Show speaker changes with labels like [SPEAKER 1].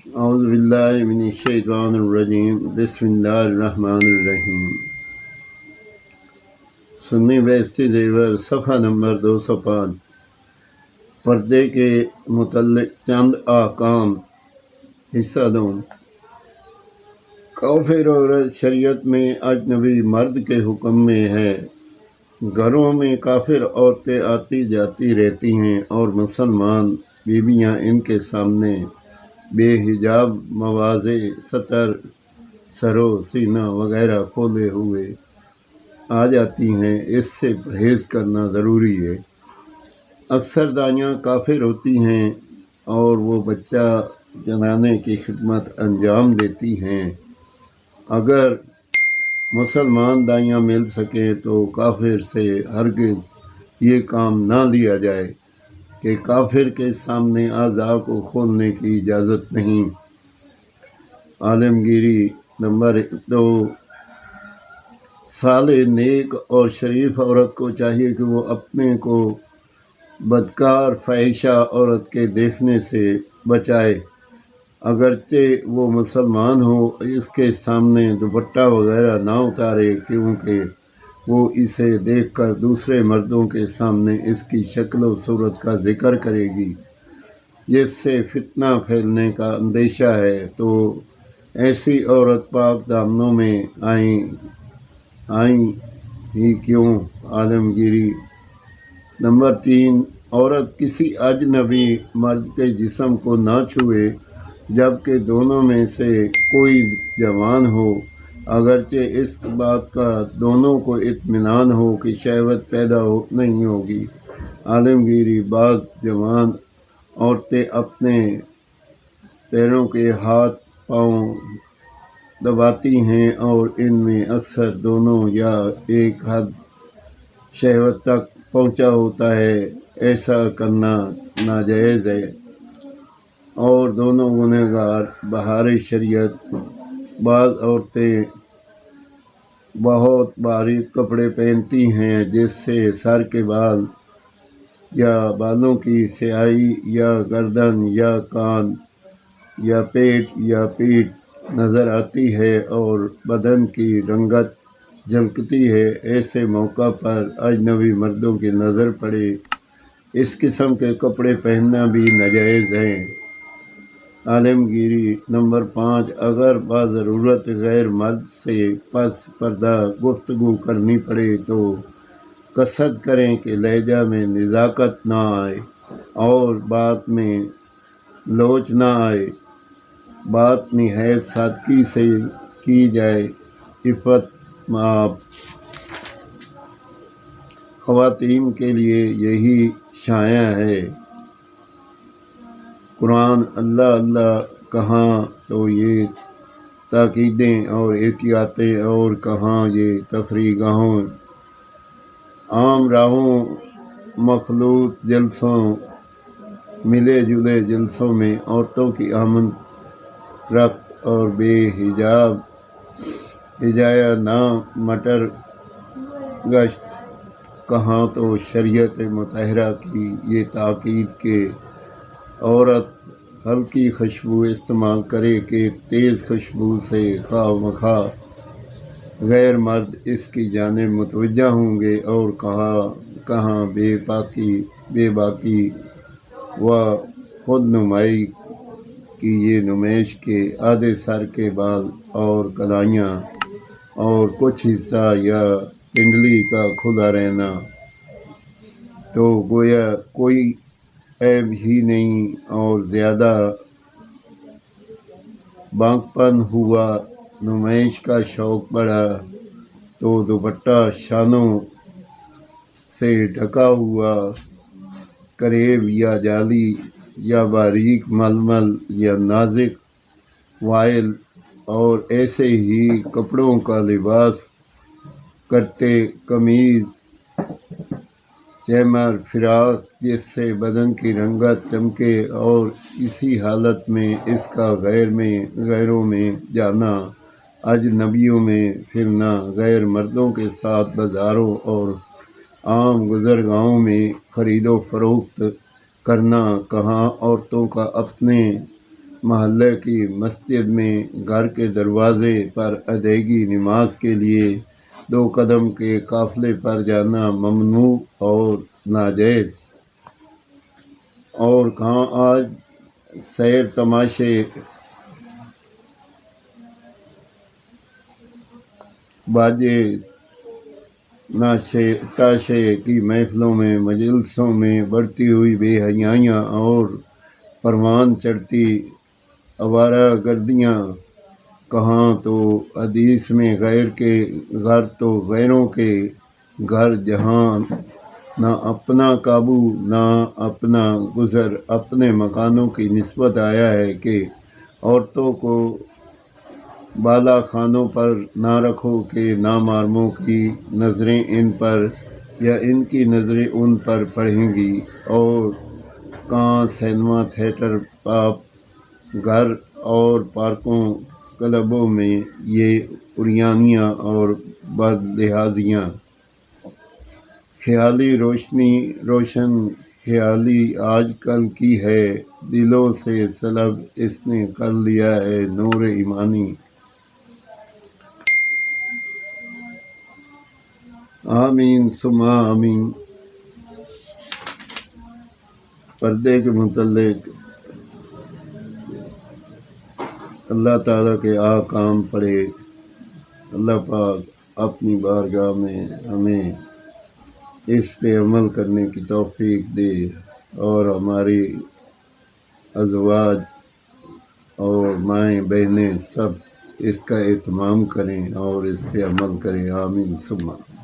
[SPEAKER 1] اعوذ باللہ من الشیطان الرجیم بسم اللہ الرحمن الرحیم۔ سنی بیستی زیور صفحہ نمبر 205۔ پردے کے متعلق چند احکام۔ حصہ دوم۔ کافر عورت شریعت میں اجنبی مرد کے حکم میں ہے۔ گھروں میں کافر عورتیں آتی جاتی رہتی ہیں اور مسلمان بیویاں ان کے سامنے بے حجاب مواضع ستر سر و سینہ وغیرہ کھولے ہوئے آ جاتی ہیں، اس سے پرہیز کرنا ضروری ہے۔ اکثر دائیاں کافر ہوتی ہیں اور وہ بچہ جنانے کی خدمت انجام دیتی ہیں۔ اگر مسلمان دائیاں مل سکیں تو کافر سے ہرگز یہ کام نہ لیا جائے کہ کافر کے سامنے اعضاء کو کھولنے کی اجازت نہیں۔ عالمگیری نمبر 2۔ صالح، نیک اور شریف عورت کو چاہیے کہ وہ اپنے کو بدکار فاحشہ عورت کے دیکھنے سے بچائے۔ اگرچہ وہ مسلمان ہو، اس کے سامنے دوپٹہ وغیرہ نہ اتارے، کیونکہ وہ اسے دیکھ کر دوسرے مردوں کے سامنے اس کی شکل و صورت کا ذکر کرے گی، جس سے فتنہ پھیلنے کا اندیشہ ہے، تو ایسی عورت پاک دامنوں میں آئیں ہی کیوں۔ عالمگیری نمبر 3۔ عورت کسی اجنبی مرد کے جسم کو نہ چھوئے جبکہ دونوں میں سے کوئی جوان ہو، اگرچہ اس بات کا دونوں کو اطمینان ہو کہ شہوت پیدا نہیں ہوگی۔ عالمگیری بعض جوان عورتیں اپنے پیروں کے ہاتھ پاؤں دباتی ہیں اور ان میں اکثر دونوں یا ایک حد شہوت تک پہنچا ہوتا ہے۔ ایسا کرنا ناجائز ہے اور دونوں گنہگار بہار شریعت۔ بعض عورتیں بہت باریک کپڑے پہنتی ہیں جس سے سر کے بال یا بالوں کی سیاہی یا گردن یا کان یا پیٹ یا پیٹھ نظر آتی ہے اور بدن کی رنگت جھلکتی ہے۔ ایسے موقع پر اجنبی مردوں کی نظر پڑے، اس قسم کے کپڑے پہننا بھی ناجائز ہے۔ عالمگیری نمبر 5۔ اگر بضرورت غیر مرد سے پس پردہ گفتگو کرنی پڑے تو قصد کریں کہ لہجہ میں نزاکت نہ آئے اور بات میں لوچ نہ آئے۔ بات نہایت سادگی سے کی جائے۔ عفت مآب خواتین کے لیے یہی شایع ہے۔ قرآن اللہ اللہ کہاں تو یہ تاکیدیں اور احتیاطیں اور کہاں یہ تفریح گاہوں، عام راہوں، مخلوط جلسوں، ملے جلے جلسوں میں عورتوں کی آمد رفت اور بے حجایہ نہ مٹر گشت، کہاں تو شریعت مطہرہ کی یہ تاکید کہ عورت ہلکی خوشبو استعمال کرے کہ تیز خوشبو سے خواہ مخواہ غیر مرد اس کی جانب متوجہ ہوں گے، اور کہاں بے باکی و خود نمائی کی یہ نمائش کے آدھے سر کے بال اور کلائیاں اور کچھ حصہ یا پنڈلی کا کھلا رہنا تو گویا کوئی عیب ہی نہیں، اور زیادہ بانک پن ہوا، نمائش کا شوق بڑھا تو دوپٹہ شانوں سے ڈھکا ہوا، کریب یا جعلی یا باریک ململ یا نازک وائل اور ایسے ہی کپڑوں کا لباس، کرتے، قمیض، چیمر، فراق، جس سے بدن کی رنگت چمکے، اور اسی حالت میں اس کا غیروں میں جانا، اجنبیوں میں پھرنا، غیر مردوں کے ساتھ بازاروں اور عام گزرگاہوں میں خرید و فروخت کرنا، کہاں عورتوں کا اپنے محلے کی مسجد میں گھر کے دروازے پر ادائیگی نماز کے لیے 2 قدم کے قافلے پر جانا ممنوع اور ناجائز۔ اور کہاں آج سیر تماشے، باجے، تاشے کی محفلوں میں، مجلسوں میں بڑھتی ہوئی بے حیائیاں اور پروان چڑھتی آوارہ گردیاں، کہاں تو حدیث میں غیر کے گھر تو غیروں کے گھر، جہاں نہ اپنا قابو نہ اپنا گزر، اپنے مکانوں کی نسبت آیا ہے کہ عورتوں کو بالا خانوں پر نہ رکھو کہ نامحرموں کی نظریں ان پر یا ان کی نظریں ان پر پڑیں گی۔ اور کہاں سینما تھیٹر، پاپ گھر اور پارکوں کلبوں میں یہ عریانیاں اور بد لحاظیاں۔ خیالی روشن خیالی آج کل کی ہے، دلوں سے سلب اس نے کر لیا ہے نور ایمانی۔ آمین ثم آمین۔ پردے کے متعلق اللہ تعالیٰ کے احکام پڑھے، اللہ پاک اپنی بارگاہ میں ہمیں اس پہ عمل کرنے کی توفیق دے، اور ہماری ازواج اور مائیں بہنیں سب اس کا اہتمام کریں اور اس پہ عمل کریں۔ آمین ثم آمین۔